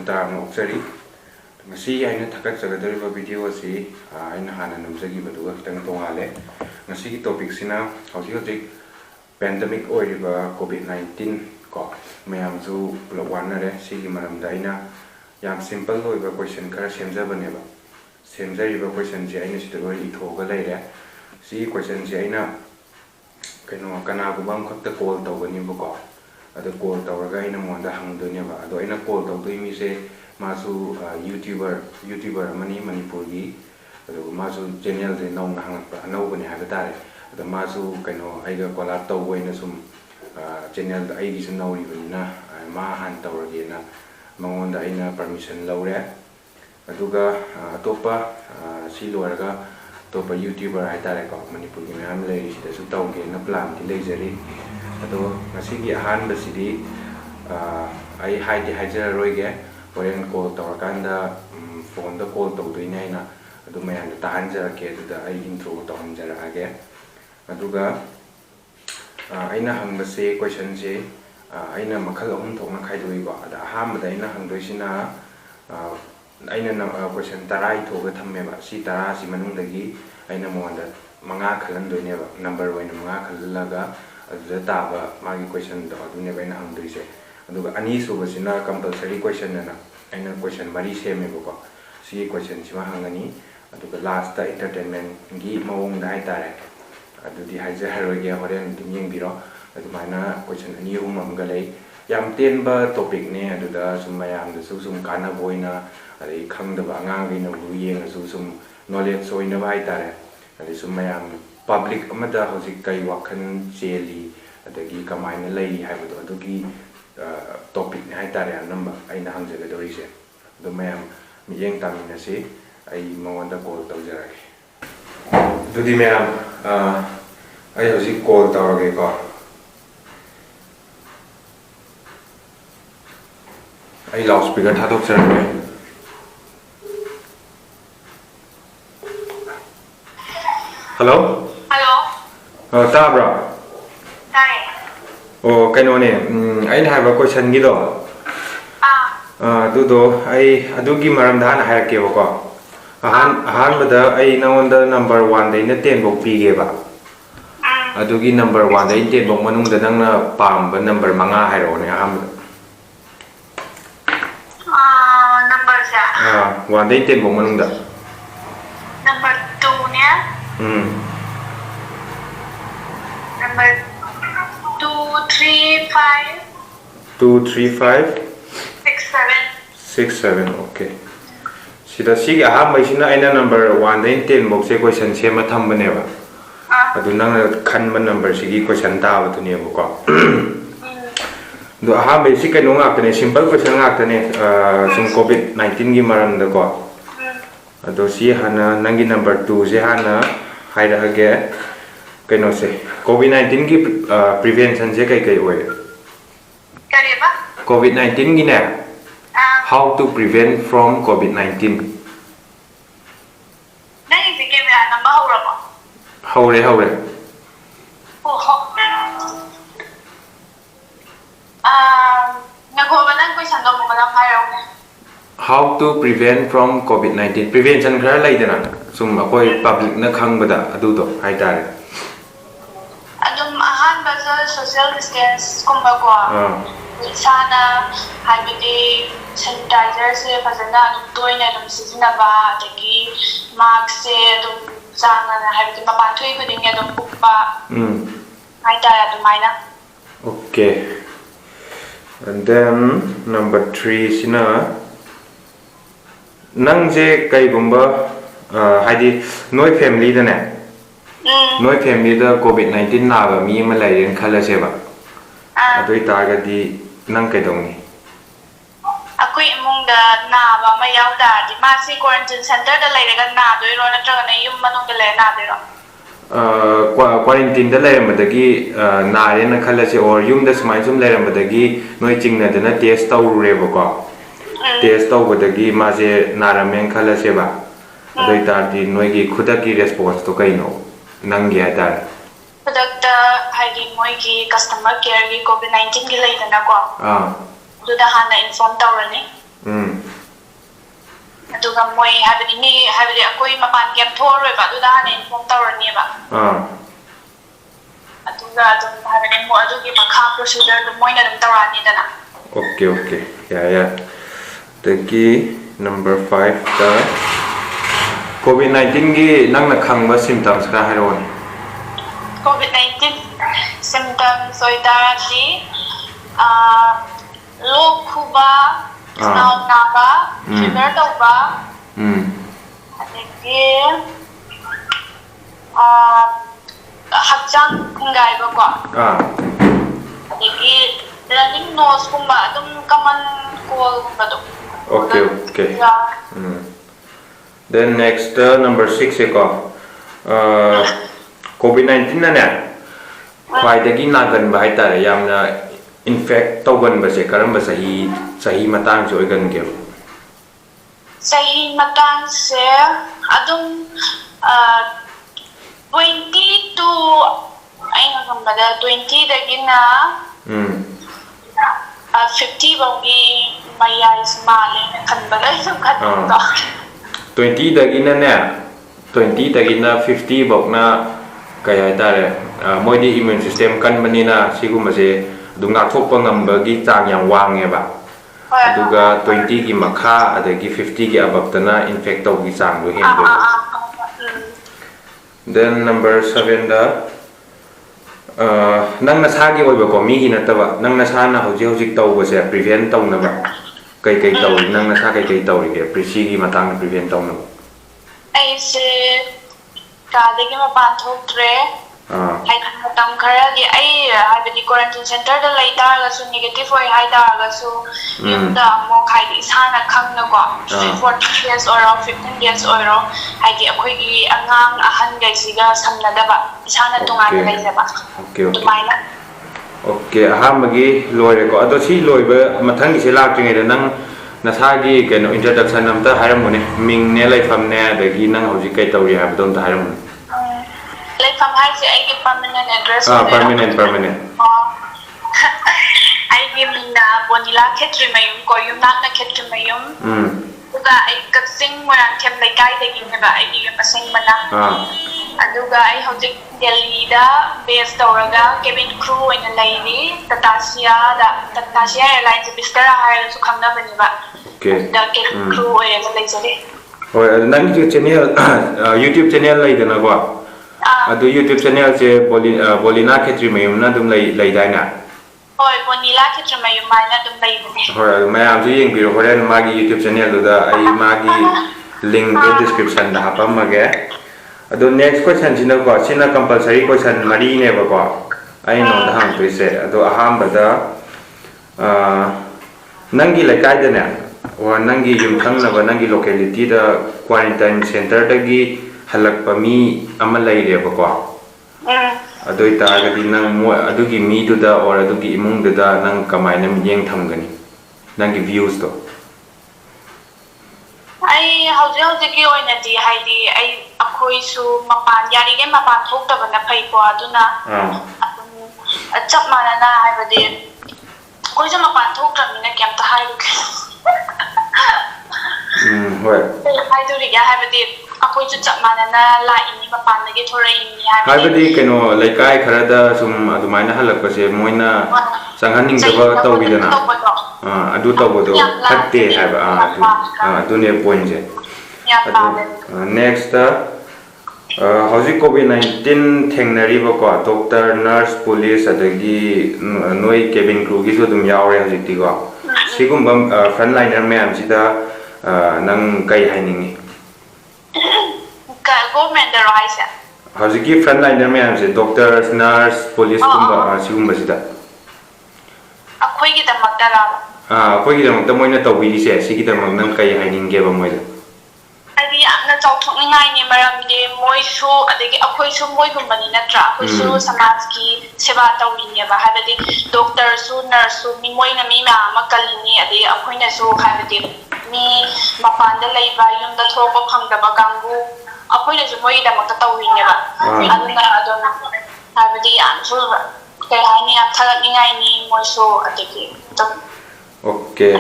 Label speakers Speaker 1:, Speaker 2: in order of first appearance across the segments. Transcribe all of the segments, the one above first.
Speaker 1: ꯇꯥꯔꯅ ꯑꯣꯛꯆꯔꯤ ꯉꯁꯤ ꯑꯩꯅ ꯊꯥꯒꯠꯆꯒꯗꯧꯔꯤꯕ ꯚꯤꯗꯤꯑꯣ ꯑꯁꯤ ꯑꯩꯅ ꯍꯥꯟꯅ ꯅꯝꯖꯈꯤꯕꯗꯨꯒ ꯈꯤꯇꯪ ꯇꯣꯉꯥꯜꯂꯦ ꯉꯁꯤꯒꯤ ꯇꯣꯄꯤꯛꯁꯤꯅ ꯍꯧꯖꯤꯛ ꯄꯦꯟꯗꯦꯃꯤꯛ ꯑꯣꯏꯔꯤꯕ COVID-19 ꯀꯣ ꯃꯌꯥꯝꯁꯨ ꯄꯨꯂꯞ ꯋꯥꯅꯔꯦ ꯁꯤꯒꯤ ꯃꯔꯝꯗ ꯑꯩꯅ ꯌꯥꯝ ꯁꯤꯝꯄꯜ ꯑꯣꯏꯕ ꯀ꯭ꯋꯦꯁꯟ ꯈꯔ ꯁꯦꯝꯖꯕꯅꯦꯕ ꯁꯦꯝꯖꯔꯤꯕ ꯀ꯭ꯋꯦꯁꯟꯁꯦ ꯑꯩꯅ ꯁꯤꯗ ꯂꯣꯏ ꯏꯊꯣꯛꯑꯒ ꯂꯩꯔꯦ ꯁꯤꯒꯤ ꯀ꯭ꯋꯦꯁꯟꯁꯦ ꯑꯩꯅ ꯀꯅꯥꯒꯨꯝꯕ ꯑꯃꯈꯛꯇ ꯀꯣꯜ ꯇꯧꯒꯅꯤꯕꯀꯣ ꯑꯗꯣ ꯀꯣꯜ ꯇꯧꯔꯒ ꯑꯩꯅ ꯃꯉꯣꯟꯗ ꯍꯪꯗꯣꯏꯅꯦꯕ ꯑꯗꯣ ꯑꯩꯅ ꯀꯣꯜ ꯇꯧꯗꯣꯏ ꯃꯤꯁꯦ 마수 유튜버 아마니 마니푸르기 그리고 마수 제니얼데 나오나 항상 나오거니 하고 따래 그래서 마수 그노 아이가 콜랍 tꯧ고 있는 좀 제니얼 아이디 좀 나오리거나 마한 tꯧꯔꯒꯦ나 ꯃꯉꯣꯟꯗ ꯑꯩꯅ permission ꯂꯧꯔꯦ ꯑꯗꯨꯒ ꯑꯇꯣꯞꯄ ꯁꯤ ꯂꯣꯏꯔꯒ ꯑꯇꯣꯞꯄ YouTuber ꯍꯥꯏꯇꯥꯔꯦꯀꯣ ꯃꯅꯤꯄꯨꯔꯒꯤ ꯃꯌꯥꯝ ꯂꯩꯔꯤꯁꯤꯗꯁꯨ ꯇꯧꯒꯦꯅ ꯄ꯭ꯂꯥꯟꯗꯤ ꯂꯩꯖꯔꯤ ꯑꯗꯣ ꯉꯁꯤꯒꯤ ꯑꯍꯥꯟꯕꯁꯤꯗꯤ ꯑꯩ ꯍꯥꯏꯖꯔꯔꯣꯏꯒꯦ ꯍꯣꯔꯦꯟ ꯀꯣꯜ ꯇꯧꯔꯀꯥꯟꯗ ꯐꯣꯟꯗ ꯀꯣꯜ ꯇꯧꯗꯣꯏꯅꯦ ꯑꯩꯅ ꯑꯗꯨ ꯃꯌꯥꯝꯗ ꯇꯥꯍꯟꯖꯔꯛꯀꯦ ꯑꯗꯨꯗ ꯑꯩ intro ꯇꯧꯍꯟꯖꯔꯛꯑꯒꯦ ꯑꯗꯨꯒ ꯑꯩꯅ ꯍꯪꯕꯁꯦ ꯀ꯭ꯋꯦꯁꯟꯁꯦ ꯑꯩꯅ ꯃꯈꯜ ꯑꯍꯨꯝ ꯊꯣꯛꯅ ꯈꯥꯏꯗꯣꯛꯏꯀꯣ ꯑꯗ ꯑꯍꯥꯟꯕꯗ ꯑꯩꯅ ꯍꯪꯗꯣꯏꯁꯤꯅ ꯑꯩꯅ ꯀ꯭ꯋꯦꯁꯟ 10 ꯏꯊꯣꯛꯑꯒ ꯊꯝꯃꯦꯕ ꯁꯤ 10ꯁꯤ ꯃꯅꯨꯡꯗꯒꯤ ꯑꯩꯅ ꯃꯉꯣꯟꯗ 5 ꯈꯜꯍꯟꯗꯣꯏꯅꯦꯕ ꯅꯝꯕꯔ ꯑꯣꯏꯅ 5 ꯈꯜꯂꯒ ꯑꯗꯨꯗ ꯇꯥꯕ ꯃꯥꯒꯤ ꯀ꯭ꯋꯦꯁꯟꯗꯣ ꯑꯗꯨꯅꯦꯕ ꯑꯩꯅ ꯍꯪꯗꯣꯏꯁꯦ ꯑꯗꯨꯒ ꯑꯅꯤꯁꯨꯕꯁꯤꯅ ꯀꯝꯄꯜꯁꯔꯤ ꯀ꯭ꯋꯦꯁꯟ ꯑꯅ ꯑꯩꯅ ꯀ꯭ꯋꯦꯁꯟ 3 ꯁꯦꯝꯃꯦꯕꯀꯣ ꯁꯤ ꯀ꯭ꯋꯦꯁꯟꯁꯤꯃ ꯍꯪꯒꯅꯤ ꯑꯗꯨꯒ ꯂꯥꯁꯇ ꯑꯦꯟꯇꯔꯇꯦꯟꯃꯦꯟꯠꯒꯤ ꯃꯑꯣꯡꯗ ꯍꯥꯏꯇꯥꯔꯦ ꯑꯗꯨꯗꯤ ꯍꯥꯏꯖꯔꯔꯣꯏꯒꯦ ꯍꯣꯔꯦꯟ ꯑꯗꯨꯝ ꯌꯦꯡꯕꯤꯔꯣ ꯑꯗꯨꯃꯥꯏꯅ ꯀ꯭ꯋꯦꯁꯟ 2-3 ꯑꯃꯒ ꯂꯩ ꯌꯥꯝ ꯇꯦꯟꯕ ꯇꯣꯄꯤꯛꯅꯦ ꯑꯗꯨꯗ ꯁꯨꯝ ꯃꯌꯥꯝꯗꯁꯨ ꯁꯨꯝ ꯀꯥꯟꯅꯕ ꯑꯣꯏꯅ ꯑꯗꯩ ꯈꯪꯗꯕ ꯑꯉꯥꯡꯒꯩꯅꯕꯨ ꯌꯦꯡꯉꯁꯨ ꯁꯨꯝ ꯅꯣꯂꯦꯖ ꯑꯣꯏꯅꯕ ꯍꯥꯏꯇꯥꯔꯦ ꯑꯗꯩ ꯁꯨꯝ ꯃꯌꯥꯝ ꯄꯕ꯭ꯂꯤꯛ ꯑꯃꯗ ꯍꯧꯖꯤꯛ ꯀꯩ ꯋꯥꯈꯜ ꯆꯦꯜꯂꯤ ꯑꯗꯒꯤ ꯀꯃꯥꯏꯅ ꯂꯩ ꯍꯥꯏꯕꯗꯣ ꯑꯗꯨꯒꯤ ꯇꯣꯄꯤꯛꯅꯦ ꯍꯥꯏꯇꯥꯔꯦ ꯑꯅꯝꯕ ꯑꯩꯅ ꯍꯪꯖꯒꯗꯧꯔꯤꯁꯦ ꯑꯗꯣ ꯃꯌꯥꯝ ꯃꯤꯠꯌꯦꯡ ꯇꯥꯃꯤꯟꯅꯁꯤ ꯑꯩ ꯃꯉꯣꯟꯗ ꯀꯣꯜ ꯇꯧꯖꯔꯒꯦ ꯑꯗꯨꯗꯤ ꯃꯌꯥꯝ ꯑꯩ ꯍꯧꯖꯤꯛ ꯀꯣꯜ ꯇꯧꯔꯒꯦꯀꯣ ꯑꯩ ꯂꯥꯎꯠ ꯁ꯭ꯄꯤꯀꯔ ꯊꯥꯗꯣꯛꯆꯔꯒꯦ ꯍꯜꯂꯣ ꯍꯜꯂꯣ ꯇꯥꯕ꯭ꯔꯣ ꯇꯥꯏ ꯑꯣ ꯀꯩꯅꯣꯅꯦ ꯑꯩꯅ ꯍꯥꯏꯕ ꯀ꯭ꯋꯦꯁꯟꯒꯤꯗꯣ ꯑꯗꯨꯗꯣ ꯑꯩ ꯑꯗꯨꯒꯤ ꯃꯔꯝꯗ ꯍꯥꯟꯅ ꯍꯥꯏꯔꯛꯀꯦꯕꯀꯣ ꯑꯍꯥꯟꯕꯗ ꯑꯩ ꯅꯉꯣꯟꯗ ꯅꯝꯕꯔ 1 ꯗꯩꯅ 10 ꯐꯥꯎ ꯄꯤꯒꯦꯕ ꯑꯗꯨꯒꯤ ꯅꯝꯕꯔ 1 ꯗꯩ 10 ꯐꯥꯎ ꯃꯅꯨꯡꯗ ꯅꯪꯅ ꯄꯥꯝꯕ ꯅꯝꯕꯔ 5 ꯍꯥꯏꯔꯛꯑꯣꯅꯦ ꯑꯍꯥꯟꯕꯗ ꯅꯝꯕꯔꯁꯦ 1 ꯗꯩ 10 ꯐꯥꯎ ꯃꯅꯨꯡꯗ ꯅꯝꯕꯔ 2 ꯅꯦ number 235 235 67 okay sida sigi ahambaisina aina number 1 dai 10 box question sema thambaneba adu nang khanba number sigi question taba duneba ko do ahambai si kaino ngakne simple question ngakne sum COVID-19 gi maram da ko ado si hana nangi number 2 je hana haira age kaino se COVID-19 की prevention से कई हुए COVID-19 की ने how to prevent from COVID-19 नहीं इसे क्या मेरा नंबर हो रहा how to prevent from COVID-19 prevention खरा लाइदे ना सुम अकोई public न खंग बदा अदू तो हाई तारे
Speaker 2: social distance kumba ko sana habiti sanitizer se fazana toina dum sizinaba dagi mask se dum sana habiti mapathui khuding ya dum pukpa haita ya dum maina
Speaker 1: okay and then number 3 sina nangje kai gumba haidi noi family da ne noi family da COVID-19 naga mi ma lairen khala seba adoi taga di nang kai dongni
Speaker 2: akui imung da na ba ma yaw da di ma si quarantine center da lairega na doi ro na traga na yum manung da lai na de ro
Speaker 1: quarantine da lairen badagi na re na khala se or yum da smai sum lairen badagi noi chingna da na test tawre ba ko test taw badagi ma je naramen khala seba adoi ta di noi gi khudaki response to kai no nang ya dar
Speaker 2: product haidi moi ki customer care ki COVID-19 ki lai dana ko du da hana inform tawrani aduga moi habadi mi habadi akoi mapan kem thoroi ba aduda ne inform tawrani ba aduga adum habadi mo adugi makha procedure dum moina dum tawrani dana.
Speaker 1: Okay. Yeah. Thank number 5 the COVID-19 gi nang na khangba symptoms ka haron.
Speaker 2: COVID-19 symptoms oidarati lok khuba snow naba fever tawba adegi hakjang khungai ba ko adegi running nose kumba adum common cold kumba do.
Speaker 1: Okay. Then next number 6 ko COVID-19 na ne khwaidagi nagan ba hai tare yamna infect tawgan ba se karamba sahi matang se oigan ge
Speaker 2: sahi matang se adum 20 to aina kambada 20 dagina 50 bongi maya ismale khanbada sum khatto
Speaker 1: 20 dagina ne 20 dagina 50 bokna kaya tare moidi immune system kan manina siguma se dunga thokpa ngambagi chang yang wange ba aduga 20 gi makha adagi 50 gi abaptana infect tawgi chang do hen do. Then number 7 da nang nasagi oiba ko mi gi nataba nang nasana hojik tawba se prevent tawna ba kai taw nang nasa kai taw ri ge presi gi matang prevent tawna ba
Speaker 2: ai se ka de gi ma pan thok tre hai tam khara gi ai habadi quarantine center da lai ta ga su negative oi hai ta ga su yum da mo khai di sana khang na ko 14 years or 15 years or hai di akhoi gi angang ahan gai siga samna da ba sana tunga lai da ba.
Speaker 1: Okay ahamagi loire ko ado si loiba mathang gi se lak tringai da nang nasagi keno introduction amta hairamune ming ne lai pham ne adagi nang hojik kai tawri habdon ta hairamune
Speaker 2: lai pham hai se ai gi permanent address
Speaker 1: permanent
Speaker 2: ai gi minna Bonila Kshetrimayum ko yum nak na Kshetrimayum uga ai katsing marang kem lai kai de gi ba ai gi pasing mana aduga ai hojik Delhi da base tawraga cabin crew in laini Tatasia Airlines bistara hai su khangna bani ba da cabin crew ai lai jale
Speaker 1: oi nang ji channel YouTube channel lai dana ko adu YouTube channel se Bonila Kshetrimayum na dum lai dai na
Speaker 2: hoi Bonila Kshetrimayum mai na dum lai bani
Speaker 1: hoi mayam ji yeng biro horen magi YouTube channel da ai magi link in description da hapam mage ado next question sina ko sina compulsory question mari ne ba ko ai no da hang tuise ado aham bada nangi laikai da ne wa nangi yum thang na ba nangi locality da quarantine center da gi halak pa mi ama lai re ba ko ado ita ga di nang mo adu gi mi du da or adu gi imung du da nang kamai nam yeng tham gani nangi views to
Speaker 2: ai hojik gi oina di hai di ai akhoi su mapan yari ge mapan thok ta bana phai ko aduna chap mana na hai bade koi su mapan thok ta mina kem ta hai
Speaker 1: hoi
Speaker 2: hai du ri ga hai bade akhoi su chap mana na la ini mapan ge thorai ni hai
Speaker 1: bade keno laikai khara da sum adumaina halak pa se moina sanghaning da ba tawi dana adu tawbodo khatte hai ba adu ne point je next how's COVID-19 thengnari ba ko doctor nurse police adagi noi cabin crew gi so dum yaure hojik ti ko sigum bam frontliner ma'am sida nang kai hainingi
Speaker 2: ka government da rise
Speaker 1: how's ki frontliner ma'am se doctors nurse police kumba sigum ba sida
Speaker 2: akhoi gi damak da ra
Speaker 1: akhoi gi damak da moina tawbi se sigi damak nang kai haininge ba moida
Speaker 2: ai amna chawthokningai ni maramde moi su adagi akhoi su moi gumbani natra akhoi su samaj ki seba tawini ba habadi doctor su nurse su mi moi na mi ma makalini adagi akhoi na su habadi mi mapanda leiba yum da thoko phangda ba kangu akhoi na su moi da makta tawini ba aduna adona habadi am su kai hani am thalakningai ni moi su adagi
Speaker 1: okay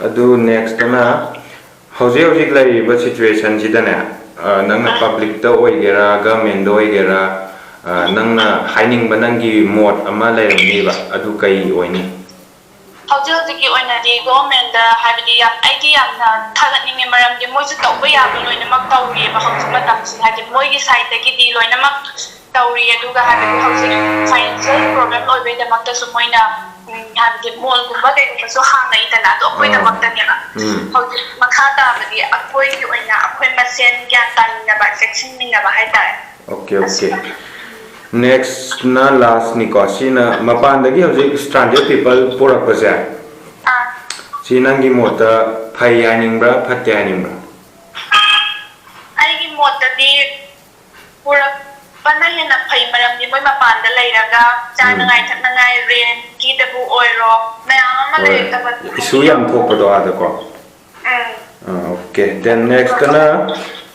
Speaker 1: adu next na hojik lai ba situation jidane nangna public da oigera government da oigera nangna haining banangi mod ama lairamni ba adu kai oini
Speaker 2: hojiki oinadi government da habidi yam idea na thagatningi maramdi moisu tawba yaba loinamak tawri ba hojik matamsi hadi moigi side da gi di loinamak tawri aduga habidi hojik financial problem oibe da makta sumoina habidi mall gumba de gumba so hanga itana to koi da makta ne hojik makhata badi akoi gi oina akoi masen gyan tan na ba section min na ba hai ta
Speaker 1: okay next na last ni ko sina mapan dagi hojik stranded people pura paja sinangi mota phai yaning bra phat yaning bra
Speaker 2: ai gi mota di pura pana hena phai maram ni moi mapan da lairaga chanangai thaknangai ren ki da bu oiro mayam ma lai ta ba
Speaker 1: isu yam thok do ada ko okay then next na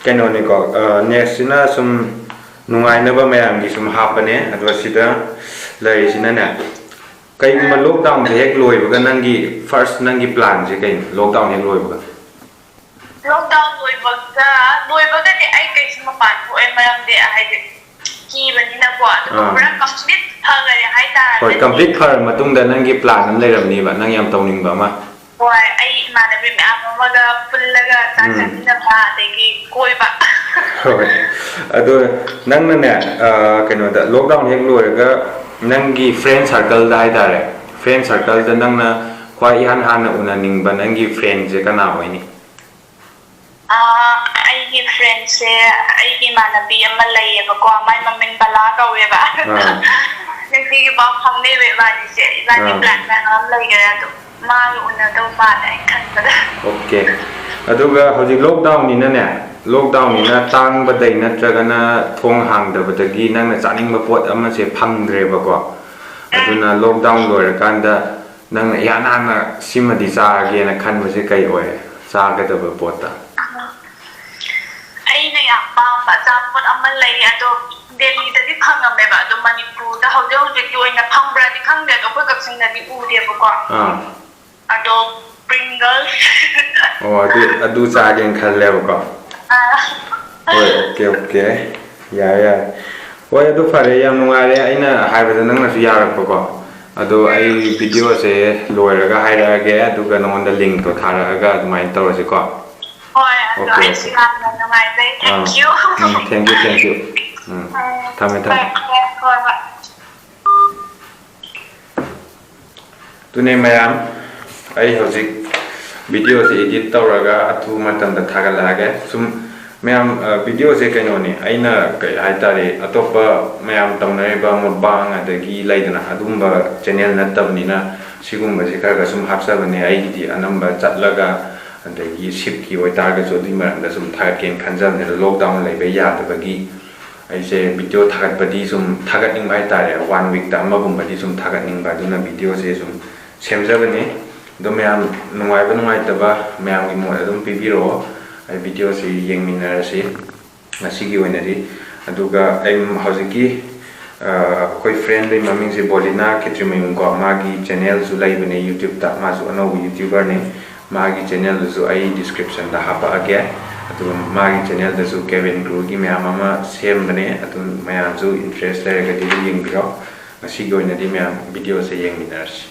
Speaker 1: kenoni ko next na sum nungai na ba mayam gi sum hapane adwa sida lai sina na kai ma lockdown the hek loi ba nangi first nangi plan je kai lockdown hek loi ba
Speaker 2: lockdown loi ba ga de ai kai sum pan ko ai maram de ai de ki bani na ko adu pura complete thaga ya hai ta
Speaker 1: hoi complete phar matung da nangi plan am lai ram ni ba nang yam tawning ba ma
Speaker 2: hoi ai ma na bi ma ma ga pullaga ta ta na ba de ki koi ba
Speaker 1: hoi adu nang na ne keno da lockdown hek loi ga nangi friend circle da hai dare friend circle da nang na khwai han han na unaning ba nangi friend je kana hoini
Speaker 2: ai gi friend se ai gi manabi amma lai ba ko mai mamin bala ka we ba nang gi ba phang ne we ba ni se ba ni plan na am lai ga to ma yu na to ba dai khan ba
Speaker 1: okay aduga hojik lockdown ni na ne lockdown ni na tang ba dai natraga na thong hang da ba dagi nang na chaning ba pot ama se phangdre ba ko aduna lockdown loi kan da nang ya na simadi cha ge na khan ba se kai oi cha ga da ba pot ta
Speaker 2: ai na ya ba ba cha pot amma lai ado Delhi da di phangam ba do Manipur da hau jau je ki oina phangbra di khang de do ko kaksing na di u de ba ko ado Pringles
Speaker 1: adu cha gen khal le ba ko okay ya hoi adu fare yam nungare aina haibada nang na su yarak ko ado ai video se loiraga haira ge adu ga non da link to thara ga mai tawse ko
Speaker 2: hoi ado ai silan na mai dai
Speaker 1: thank you thame tune mayam ai hojik video se edit tawraga athu matam da thagala ge sum mayam video se kaino ni aina kai haitare atopa mayam tawnai ba mukbang adagi laidana adumba channel natabni na sigumba se ka sum hapsabane ai di anamba chatlaga adagi ship ki oitarga so di maranda sum thagat ken khanjam ne lockdown lai ba ya tabagi ai se video thagat badi sum thagat ning bai tare 1 week da magumba di sum thagat ning ba duna video se sum semjabane do mayam nungai taba mayam gi mo adum pibiro ai video se yengmina se ngasigi wenari aduga aim hojiki koi friend dei maming se Bonila Kshetrimayum ko magi channel su lai bane YouTube ta ma su ano YouTuber ne magi channel su ai description da hapa age adu magi channel da su Kevin Crew gi mayam ama sem bane adu mayam su interest lai ga di yeng biro ngasigi wenari mayam video se yengmina se